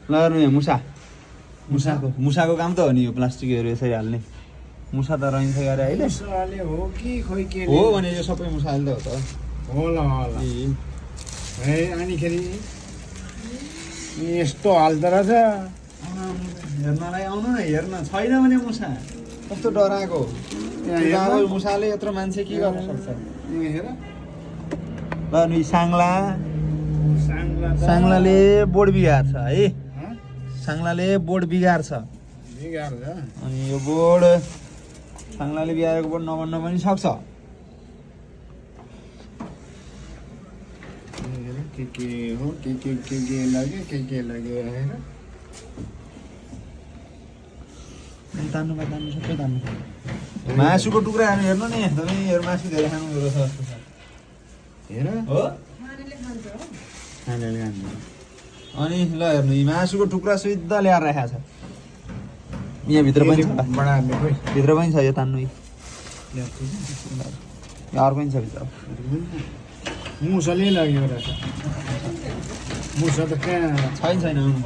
ल हेर्नु यहाँ मुसाको काम त हो नि यो प्लास्टिकहरू यसरी हाल्ने मुसा त रहन्छ गरे अहिले मुसाले हो कि खोइ के हो भने यो सबै मुसाले त हो त होला है अनिखेरि यस्तो हाल्दो रहेछ हेर्नलाई आउनु न हेर्न छैन भने मुसा कस्तो डराएको मुसाले यत्रो मान्छे के गर्न सक्छ हेर ल नि साङ्लाले बोर्ड बिगार्छ है साङ्लाले बोर्ड बिगार्छ अनि यो बोर्ड साङ्लाले बिगारेको बोर्ड नबन्न पनि सक्छ के हो के लाग्यो हेर तान्नु सबै तान्नु मासुको टुक्राहरू हेर्नु नि हेर मासु धेरै खानु रहेछ जस्तो छ हेर हो खानेले खान्छ अनि ल हेर्नु यी मासुको टुक्रा सिद्ध ल्याएर राखेको छ यहाँ भित्र पनि छ भित्र पनि छ यो तान्नु यो अर्को पनि छ भित्र मुसाले लाग्यो रहेछ मुसा त कहाँ छैन आउनु